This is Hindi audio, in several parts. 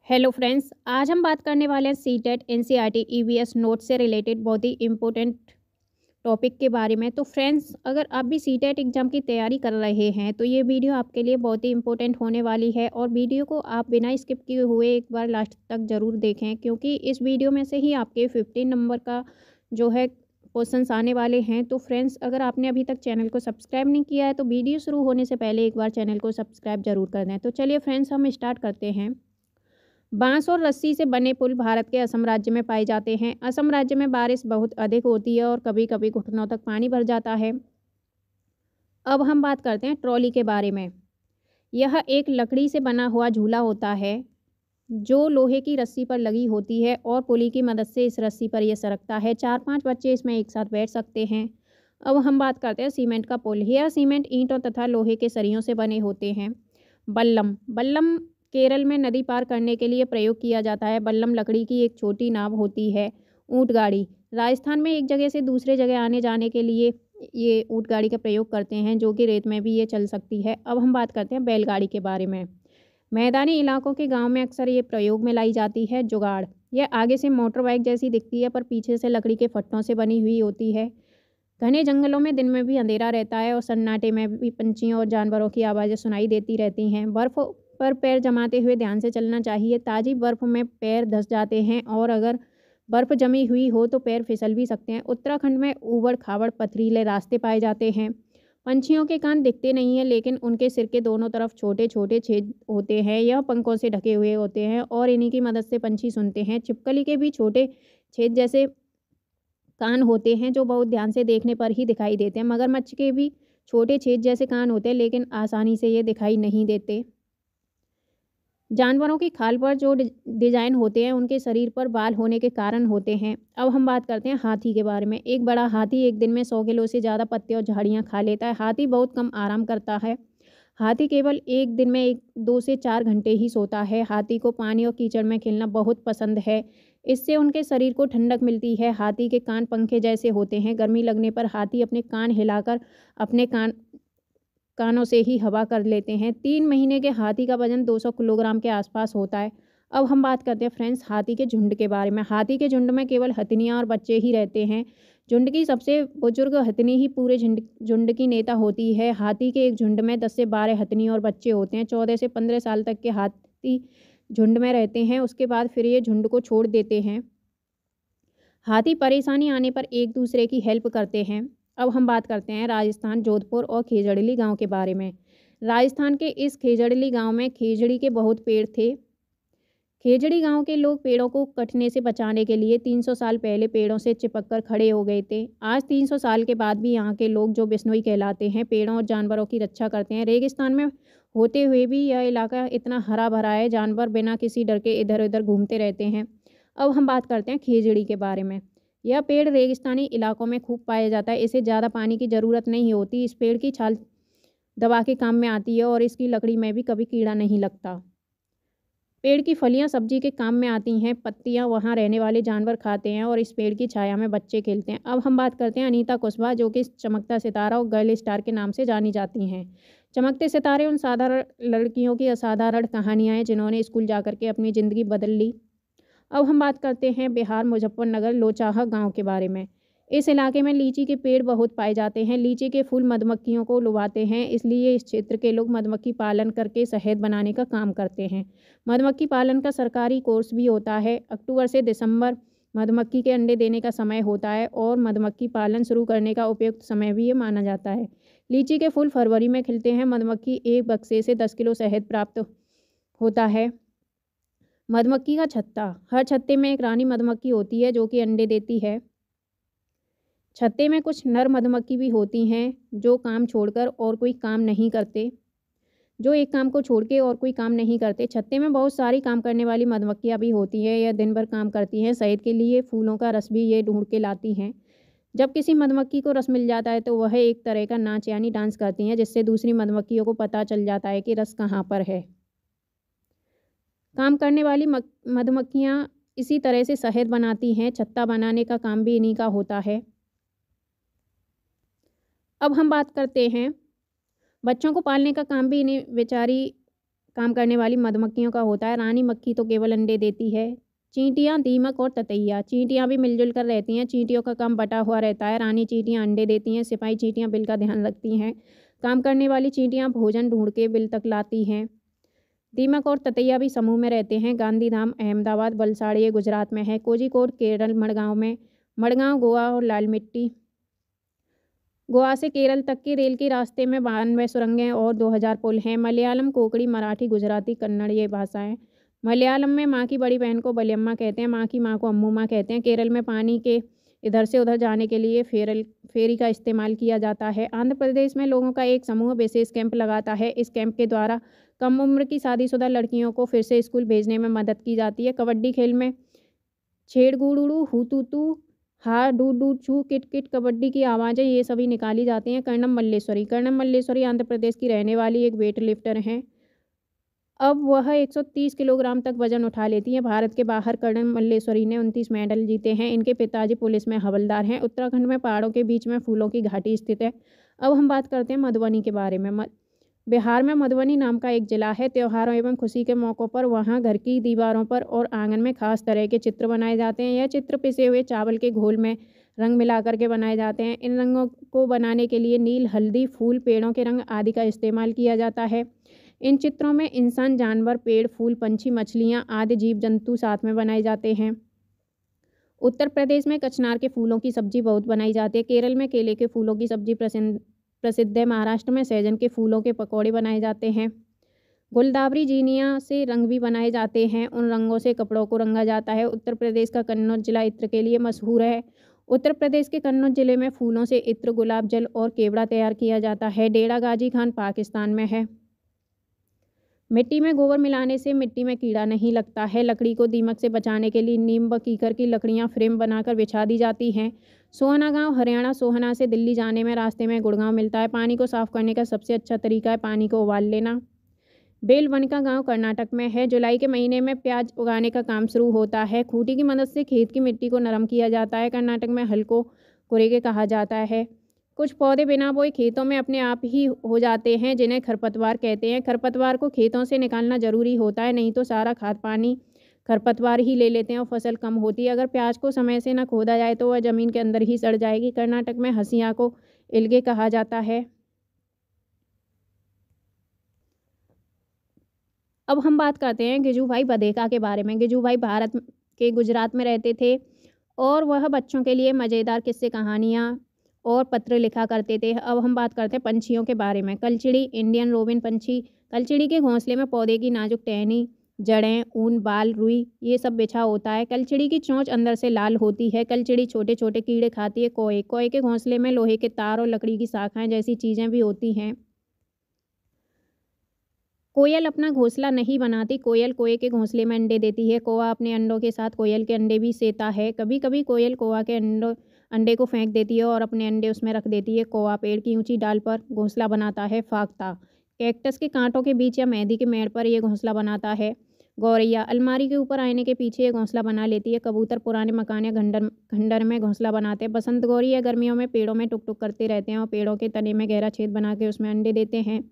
हेलो फ्रेंड्स, आज हम बात करने वाले हैं सीटेट एनसीईआरटी ईवीएस नोट से रिलेटेड बहुत ही इम्पोर्टेंट टॉपिक के बारे में। तो फ्रेंड्स, अगर आप भी सीटेट एग्ज़ाम की तैयारी कर रहे हैं तो ये वीडियो आपके लिए बहुत ही इम्पोर्टेंट होने वाली है और वीडियो को आप बिना स्किप किए हुए एक बार लास्ट तक ज़रूर देखें, क्योंकि इस वीडियो में से ही आपके 15 नंबर का जो है क्वेश्चंस आने वाले हैं। तो फ्रेंड्स, अगर आपने अभी तक चैनल को सब्सक्राइब नहीं किया है तो वीडियो शुरू होने से पहले एक बार चैनल को सब्सक्राइब ज़रूर कर दें। तो चलिए फ्रेंड्स, हम स्टार्ट करते हैं। बांस और रस्सी से बने पुल भारत के असम राज्य में पाए जाते हैं। असम राज्य में बारिश बहुत अधिक होती है और कभी कभी घुटनों तक पानी भर जाता है। अब हम बात करते हैं ट्रॉली के बारे में। यह एक लकड़ी से बना हुआ झूला होता है जो लोहे की रस्सी पर लगी होती है और पुली की मदद से इस रस्सी पर यह सरकता है। 4-5 बच्चे इसमें एक साथ बैठ सकते हैं। अब हम बात करते हैं सीमेंट का पुल। यह सीमेंट ईंटों तथा लोहे के सरियों से बने होते हैं। बल्लम बल्लम केरल में नदी पार करने के लिए प्रयोग किया जाता है। बल्लम लकड़ी की एक छोटी नाव होती है। ऊंट गाड़ी राजस्थान में एक जगह से दूसरे जगह आने जाने के लिए ये ऊंट गाड़ी का प्रयोग करते हैं, जो कि रेत में भी ये चल सकती है। अब हम बात करते हैं बैलगाड़ी के बारे में। मैदानी इलाकों के गांव में अक्सर ये प्रयोग में लाई जाती है। जुगाड़ यह आगे से मोटर बाइक जैसी दिखती है पर पीछे से लकड़ी के फट्टों से बनी हुई होती है। घने जंगलों में दिन में भी अंधेरा रहता है और सन्नाटे में भी पंछियों और जानवरों की आवाज़ें सुनाई देती रहती हैं। बर्फ़ पर पैर जमाते हुए ध्यान से चलना चाहिए। ताज़ी बर्फ़ में पैर धंस जाते हैं और अगर बर्फ़ जमी हुई हो तो पैर फिसल भी सकते हैं। उत्तराखंड में ऊबड़ खाबड़ पथरीले रास्ते पाए जाते हैं। पंछियों के कान दिखते नहीं हैं, लेकिन उनके सिर के दोनों तरफ छोटे छोटे छेद होते हैं। यह पंखों से ढके हुए होते हैं और इन्हीं की मदद से पंछी सुनते हैं। छिपकली के भी छोटे छेद जैसे कान होते हैं जो बहुत ध्यान से देखने पर ही दिखाई देते हैं। मगरमच्छ के भी छोटे छेद जैसे कान होते हैं, लेकिन आसानी से ये दिखाई नहीं देते। जानवरों की खाल पर जो डिजाइन होते हैं उनके शरीर पर बाल होने के कारण होते हैं। अब हम बात करते हैं हाथी के बारे में। एक बड़ा हाथी एक दिन में 100 किलो से ज़्यादा पत्ते और झाड़ियाँ खा लेता है। हाथी बहुत कम आराम करता है। हाथी केवल एक दिन में 2 से 4 घंटे ही सोता है। हाथी को पानी और कीचड़ में खेलना बहुत पसंद है। इससे उनके शरीर को ठंडक मिलती है। हाथी के कान पंखे जैसे होते हैं। गर्मी लगने पर हाथी अपने कान हिलाकर अपने कानों से ही हवा कर लेते हैं। 3 महीने के हाथी का वजन 200 किलोग्राम के आसपास होता है। अब हम बात करते हैं फ्रेंड्स हाथी के झुंड के बारे में। हाथी के झुंड में केवल हथनियाँ और बच्चे ही रहते हैं। झुंड की सबसे बुजुर्ग हथनी ही पूरे झुंड झुंड की नेता होती है। हाथी के एक झुंड में 10 से 12 हथनी और बच्चे होते हैं। 14 से 15 साल तक के हाथी झुंड में रहते हैं। उसके बाद फिर ये झुंड को छोड़ देते हैं। हाथी परेशानी आने पर एक दूसरे की हेल्प करते हैं। अब हम बात करते हैं राजस्थान जोधपुर और खेजड़ली गांव के बारे में। राजस्थान के इस खेजड़ली गांव में खेजड़ी के बहुत पेड़ थे। खेजड़ी गांव के लोग पेड़ों को कटने से बचाने के लिए 300 साल पहले पेड़ों से चिपक कर खड़े हो गए थे। आज 300 साल के बाद भी यहाँ के लोग, जो बिश्नोई कहलाते हैं, पेड़ों और जानवरों की रक्षा करते हैं। रेगिस्तान में होते हुए भी यह इलाका इतना हरा भरा है, जानवर बिना किसी डर के इधर उधर घूमते रहते हैं। अब हम बात करते हैं खेजड़ी के बारे में। यह पेड़ रेगिस्तानी इलाकों में खूब पाया जाता है। इसे ज़्यादा पानी की ज़रूरत नहीं होती। इस पेड़ की छाल दवा के काम में आती है और इसकी लकड़ी में भी कभी कीड़ा नहीं लगता। पेड़ की फलियां सब्जी के काम में आती हैं। पत्तियां वहां रहने वाले जानवर खाते हैं और इस पेड़ की छाया में बच्चे खेलते हैं। अब हम बात करते हैं अनीता कुशवाहा, जो कि चमकता सितारा और गर्ल स्टार के नाम से जानी जाती हैं। चमकते सितारे उन साधारण लड़कियों की असाधारण कहानियां हैं जिन्होंने स्कूल जाकर के अपनी ज़िंदगी बदल ली। अब हम बात करते हैं बिहार मुजफ्फरनगर लोचाहा गांव के बारे में। इस इलाके में लीची के पेड़ बहुत पाए जाते हैं। लीची के फूल मधुमक्खियों को लुभाते हैं, इसलिए इस क्षेत्र के लोग मधुमक्खी पालन करके शहद बनाने का काम करते हैं। मधुमक्खी पालन का सरकारी कोर्स भी होता है। अक्टूबर से दिसंबर मधुमक्खी के अंडे देने का समय होता है और मधुमक्खी पालन शुरू करने का उपयुक्त समय भी ये माना जाता है। लीची के फूल फरवरी में खिलते हैं। मधुमक्खी एक बक्से से 10 किलो शहद प्राप्त होता है। मधुमक्खी का छत्ता। हर छत्ते में एक रानी मधुमक्खी होती है जो कि अंडे देती है। छत्ते में कुछ नर मधुमक्खी भी होती हैं जो काम छोड़कर और कोई काम नहीं करते जो एक काम को छोड़ के और कोई काम नहीं करते। छत्ते में बहुत सारी काम करने वाली मधुमक्खियाँ भी होती हैं। यह दिन भर काम करती हैं। शहद के लिए फूलों का रस भी ये ढूंढ के लाती हैं। जब किसी मधुमक्खी को रस मिल जाता है तो वह एक तरह का नाच यानी डांस करती हैं, जिससे दूसरी मधुमक्खियों को पता चल जाता है कि रस कहाँ पर है। काम करने वाली मधुमक्खियाँ इसी तरह से शहद बनाती हैं। छत्ता बनाने का काम भी इन्हीं का होता है। अब हम बात करते हैं बच्चों को पालने का काम भी इन्हीं बेचारी काम करने वाली मधुमक्खियों का होता है। रानी मक्खी तो केवल अंडे देती है। चींटियाँ, दीमक और ततैया। चींटियाँ भी मिलजुल कर रहती हैं। चींटियों का काम बटा हुआ रहता है। रानी चींटियाँ अंडे देती हैं। सिपाही चींटियाँ बिल का ध्यान रखती हैं। काम करने वाली चींटियाँ भोजन ढूंढ के बिल तक लाती हैं। दीमक और ततैया भी समूह में रहते हैं। गांधीधाम अहमदाबाद, वलसाड़ ये गुजरात में है। कोझिकोड केरल, मडगांव गोवा और लाल मिट्टी। गोवा से केरल तक के रेल के रास्ते में 92 सुरंगें और 2000 पुल हैं। मलयालम, कोंकणी, मराठी, गुजराती, कन्नड़ ये भाषाएं। मलयालम में माँ की बड़ी बहन को बलियम्मा कहते हैं। माँ की माँ को अम्मू माँ कहते हैं। केरल में पानी के इधर से उधर जाने के लिए फेरी का इस्तेमाल किया जाता है। आंध्र प्रदेश में लोगों का एक समूह विशेष कैंप लगाता है। इस कैंप के द्वारा कम उम्र की शादीशुदा लड़कियों को फिर से स्कूल भेजने में मदद की जाती है। कबड्डी खेल में छेड़गुड़ू, हुतूतू, हा डू डू छू, किट किट, कबड्डी की आवाज़ें ये सभी निकाली जाती हैं। कर्णम मल्लेश्वरी आंध्र प्रदेश की रहने वाली एक वेट लिफ्टर हैं। अब वह 130 किलोग्राम तक वजन उठा लेती हैं। भारत के बाहर कर्णम मल्लेश्वरी ने 29 मेडल जीते हैं। इनके पिताजी पुलिस में हवलदार हैं। उत्तराखंड में पहाड़ों के बीच में फूलों की घाटी स्थित है। अब हम बात करते हैं मधुबनी के बारे में। बिहार में मधुबनी नाम का एक जिला है। त्योहारों एवं खुशी के मौक़ों पर वहाँ घर की दीवारों पर और आंगन में खास तरह के चित्र बनाए जाते हैं। यह चित्र पिसे हुए चावल के घोल में रंग मिलाकर के बनाए जाते हैं। इन रंगों को बनाने के लिए नील, हल्दी, फूल, पेड़ों के रंग आदि का इस्तेमाल किया जाता है। इन चित्रों में इंसान, जानवर, पेड़, फूल, पंछी, मछलियाँ आदि जीव जंतु साथ में बनाए जाते हैं। उत्तर प्रदेश में कचनार के फूलों की सब्जी बहुत बनाई जाती है। केरल में केले के फूलों की सब्जी प्रसिद्ध है। महाराष्ट्र में सहजन के फूलों के पकौड़े बनाए जाते हैं। गुलदावरी जीनिया से रंग भी बनाए जाते हैं। उन रंगों से कपड़ों को रंगा जाता है। उत्तर प्रदेश का कन्नौज जिला इत्र के लिए मशहूर है। उत्तर प्रदेश के कन्नौज जिले में फूलों से इत्र, गुलाब जल और केवड़ा तैयार किया जाता है। डेरा गाजी खान पाकिस्तान में है। मिट्टी में गोबर मिलाने से मिट्टी में कीड़ा नहीं लगता है। लकड़ी को दीमक से बचाने के लिए नीम व कीकर की लकड़ियां फ्रेम बनाकर बिछा दी जाती हैं। सोहना गांव हरियाणा। सोहना से दिल्ली जाने में रास्ते में गुड़गांव मिलता है। पानी को साफ करने का सबसे अच्छा तरीका है पानी को उबाल लेना। बेलवनका गांव कर्नाटक में है। जुलाई के महीने में प्याज उगाने का काम शुरू होता है। खूंटी की मदद से खेत की मिट्टी को नरम किया जाता है। कर्नाटक में हल को कुरेगे कहा जाता है। कुछ पौधे बिना बोए खेतों में अपने आप ही हो जाते हैं, जिन्हें खरपतवार कहते हैं। खरपतवार को खेतों से निकालना जरूरी होता है, नहीं तो सारा खाद पानी खरपतवार ही ले लेते हैं और फसल कम होती है। अगर प्याज को समय से न खोदा जाए तो वह जमीन के अंदर ही सड़ जाएगी। कर्नाटक में हसिया को इल्गे कहा जाता है। अब हम बात करते हैं गिजुभाई बधेका के बारे में। गिजुभाई भारत के गुजरात में रहते थे और वह बच्चों के लिए मज़ेदार किस्से, कहानियाँ और पत्र लिखा करते थे। अब हम बात करते हैं पंछियों के बारे में। कलचिड़ी, इंडियन रोबिन पंछी। कलचिड़ी के घोंसले में पौधे की नाजुक टहनी, जड़ें, ऊन, बाल, रुई ये सब बिछा होता है। कलचिड़ी की चोंच अंदर से लाल होती है। कलचिड़ी छोटे छोटे कीड़े खाती है। कोए के घोंसले में लोहे के तार और लकड़ी की शाखाएं जैसी चीज़ें भी होती हैं। कोयल अपना घोंसला नहीं बनाती। कोयल कोए के घोंसले में अंडे देती है। कौवा अपने अंडों के साथ कोयल के अंडे भी सेता है। कभी कभी कोयल कौवा के अंडे को फेंक देती है और अपने अंडे उसमें रख देती है। कौवा पेड़ की ऊंची डाल पर घोंसला बनाता है। फाख्ता कैक्टस के कांटों के बीच या मेहंदी के मेड़ पर यह घोंसला बनाता है। गौरैया अलमारी के ऊपर आईने के पीछे यह घोंसला बना लेती है। कबूतर पुराने मकान या खंडर में घोंसला बनाते हैं। बसंत गौरी या गर्मियों में पेड़ों में टुक टुक करते रहते हैं और पेड़ों के तने में गहरा छेद बना के उसमें अंडे देते हैं।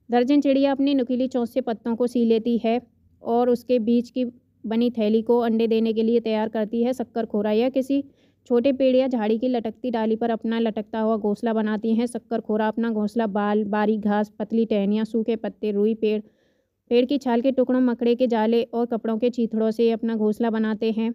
दर्जन चिड़िया अपनी नुकीली चोंच से पत्तों को सी लेती है और उसके बीच की बनी थैली को अंडे देने के लिए तैयार करती है। शक्करखोरा यह किसी छोटे पेड़ या झाड़ी की लटकती डाली पर अपना लटकता हुआ घोंसला बनाती हैं। शक्करखोरा अपना घोंसला बाल, बारीक घास, पतली टहनियाँ, सूखे पत्ते, रुई, पेड़ की छाल के टुकड़ों, मकड़े के जाले और कपड़ों के चीथड़ों से अपना घोंसला बनाते हैं।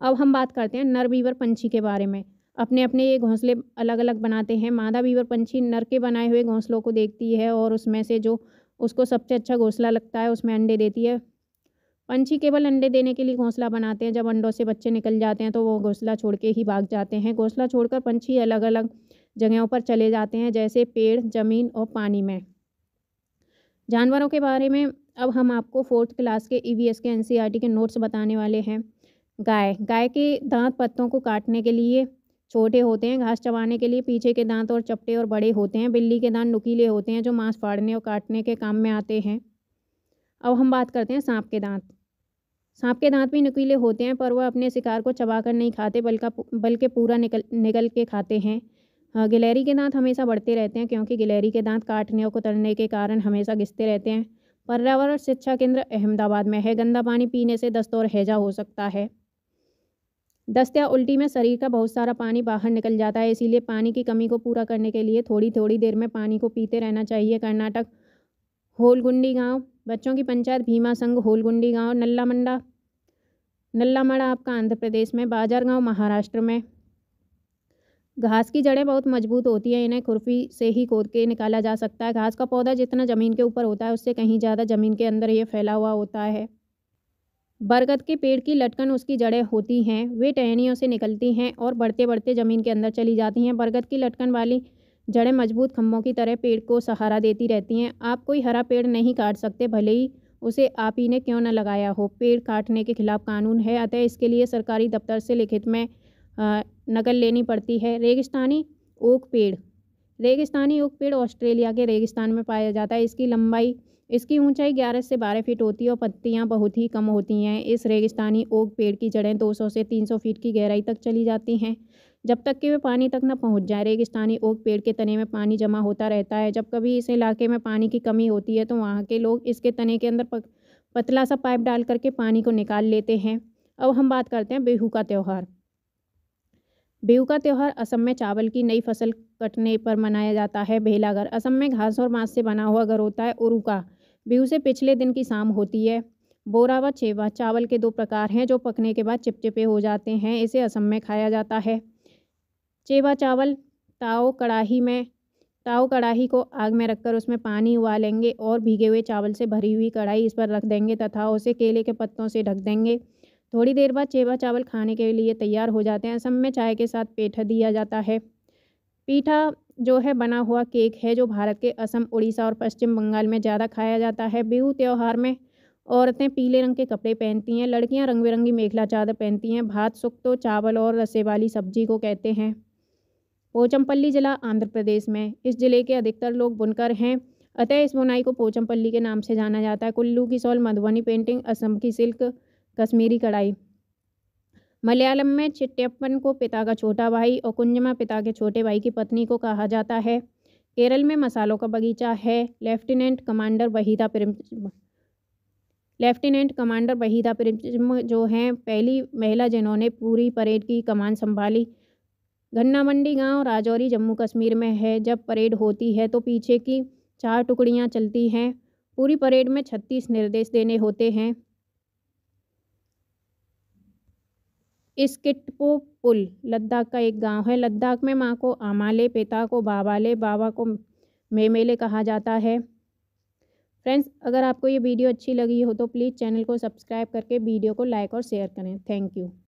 अब हम बात करते हैं नर बीवर पंछी के बारे में। अपने अपने ये घोंसले अलग अलग बनाते हैं। मादा बीवर पंछी नर के बनाए हुए घोंसलों को देखती है और उसमें से जो उसको सबसे अच्छा घोंसला लगता है उसमें अंडे देती है। पंछी केवल अंडे देने के लिए घोंसला बनाते हैं। जब अंडों से बच्चे निकल जाते हैं तो वो घोंसला छोड़ के ही भाग जाते हैं। घोंसला छोड़कर पंछी अलग अलग जगहों पर चले जाते हैं, जैसे पेड़, जमीन और पानी में। जानवरों के बारे में अब हम आपको 4th क्लास के EVS के NCERT के नोट्स बताने वाले हैं। गाय के दांत पत्तों को काटने के लिए छोटे होते हैं। घास चबाने के लिए पीछे के दांत और चपटे और बड़े होते हैं। बिल्ली के दांत नुकीले होते हैं जो मांस फाड़ने और काटने के काम में आते हैं। अब हम बात करते हैं सांप के दांत। सांप के दांत भी नुकीले होते हैं, पर वह अपने शिकार को चबाकर नहीं खाते बल्कि पूरा निगल के खाते हैं। गिलहरी के दांत हमेशा बढ़ते रहते हैं, क्योंकि गिलहरी के दांत काटने और कुतरने के कारण हमेशा घिसते रहते हैं। पर्यावरण शिक्षा केंद्र अहमदाबाद में है। गंदा पानी पीने से दस्त और हैजा हो सकता है। दस्त या उल्टी में शरीर का बहुत सारा पानी बाहर निकल जाता है, इसीलिए पानी की कमी को पूरा करने के लिए थोड़ी थोड़ी देर में पानी को पीते रहना चाहिए। कर्नाटक होलगुंडी गांव, बच्चों की पंचायत भीमा संघ होलगुंडी गांव, नल्लामड़ा आपका आंध्र प्रदेश में, बाजार गांव महाराष्ट्र में। घास की जड़ें बहुत मजबूत होती हैं, इन्हें खुरपी से ही खोद के निकाला जा सकता है। घास का पौधा जितना ज़मीन के ऊपर होता है उससे कहीं ज़्यादा ज़मीन के अंदर ये फैला हुआ होता है। बरगद के पेड़ की लटकन उसकी जड़ें होती हैं, वे टहनियों से निकलती हैं और बढ़ते बढ़ते ज़मीन के अंदर चली जाती हैं। बरगद की लटकन वाली जड़ें मजबूत खंभों की तरह पेड़ को सहारा देती रहती हैं। आप कोई हरा पेड़ नहीं काट सकते, भले ही उसे आप ही ने क्यों न लगाया हो। पेड़ काटने के खिलाफ कानून है, अतः इसके लिए सरकारी दफ्तर से लिखित में नकल लेनी पड़ती है। रेगिस्तानी ओक पेड़, रेगिस्तानी ओक पेड़ ऑस्ट्रेलिया के रेगिस्तान में पाया जाता है। इसकी ऊंचाई 11 से 12 फीट होती है और पत्तियां बहुत ही कम होती हैं। इस रेगिस्तानी ओक पेड़ की जड़ें 200 से 300 फीट की गहराई तक चली जाती हैं, जब तक कि वे पानी तक न पहुंच जाए। रेगिस्तानी ओक पेड़ के तने में पानी जमा होता रहता है। जब कभी इस इलाके में पानी की कमी होती है तो वहाँ के लोग इसके तने के अंदर पतला सा पाइप डाल करके पानी को निकाल लेते हैं। अब हम बात करते हैं बिहू का त्यौहार। बिहू का त्यौहार असम में चावल की नई फसल कटने पर मनाया जाता है। भेलाघर, असम में घास और बांस से बना हुआ घर होता है। उरुका, बिहू से पिछले दिन की शाम होती है। बोरा व चेवा, चावल के 2 प्रकार हैं जो पकने के बाद चिपचिपे हो जाते हैं, इसे असम में खाया जाता है। चेवा चावल ताव कढ़ाई को आग में रखकर उसमें पानी उबालेंगे और भीगे हुए चावल से भरी हुई कढ़ाई इस पर रख देंगे तथा उसे केले के पत्तों से ढक देंगे। थोड़ी देर बाद चेवा चावल खाने के लिए तैयार हो जाते हैं। असम में चाय के साथ पेठा दिया जाता है। पीठा जो है बना हुआ केक है जो भारत के असम, उड़ीसा और पश्चिम बंगाल में ज़्यादा खाया जाता है। बिहू त्यौहार में औरतें पीले रंग के कपड़े पहनती हैं, लड़कियां रंग बिरंगी मेखला चादर पहनती हैं। भात सुक्तो चावल और रसे वाली सब्जी को कहते हैं। पोचमपल्ली जिला आंध्र प्रदेश में, इस जिले के अधिकतर लोग बुनकर हैं, अतः इस बुनाई को पोचमपल्ली के नाम से जाना जाता है। कुल्लू की शॉल, मधुबनी पेंटिंग, असम की सिल्क, कश्मीरी कढ़ाई। मलयालम में चिट्टयप्पन को पिता का छोटा भाई और कुंजमा पिता के छोटे भाई की पत्नी को कहा जाता है। केरल में मसालों का बगीचा है। लेफ्टिनेंट कमांडर वहीदा प्रिंचम जो हैं पहली महिला जिन्होंने पूरी परेड की कमान संभाली। घन्ना मंडी गांव राजौरी जम्मू कश्मीर में है। जब परेड होती है तो पीछे की 4 टुकड़ियां चलती हैं। पूरी परेड में 36 निर्देश देने होते हैं। स्किटपो पुल लद्दाख का एक गांव है। लद्दाख में माँ को आमाले, पिता को बाबाले, बाबा को मेमेले कहा जाता है। फ्रेंड्स, अगर आपको ये वीडियो अच्छी लगी हो तो प्लीज़ चैनल को सब्सक्राइब करके वीडियो को लाइक और शेयर करें। Thank you.